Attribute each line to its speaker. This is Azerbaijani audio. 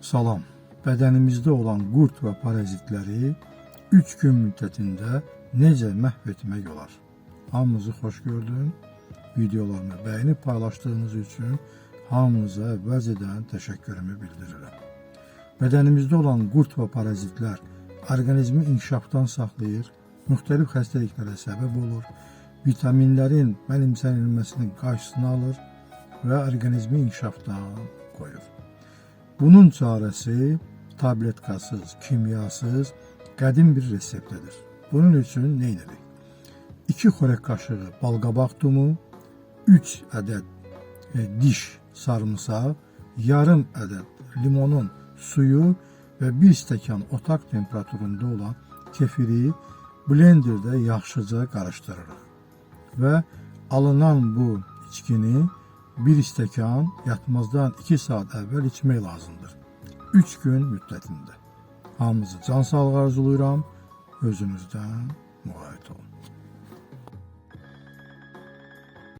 Speaker 1: Salam. Bədənimizdə olan qurd və parazitləri 3 gün müddətində necə məhv etmək olar? Hamınızı xoş gördüm. Videolarımı bəyənib paylaşdığınız üçün hamınıza əvvəlcədən təşəkkürümü bildirirəm. Bədənimizdə olan qurd və parazitlər orqanizmi inkişafdan saxlayır, müxtəlif xəstəliklərə səbəb olur, vitaminlərin mənimsənilməsinin qarşısını alır və orqanizmi inkişafdan qoyur. Bunun çarəsi tabletkasız, kimyasız, qədim bir reseptədir. Bunun üçün nə edirik? 2 xörək qaşığı balqabaq tumu, 3 ədəd diş sarımsaq, yarım ədəd limonun suyu və 1 stəkan otaq temperaturunda olan kefiri blenderdə yaxşıca qarışdırırıq və alınan bu içkini 1 stəkan yatmazdan 2 saat əvvəl içmək lazımdır. 3 gün müddətində. Hamınızı can sağlığı arzulayıram. Özünüzdən müğayət olun.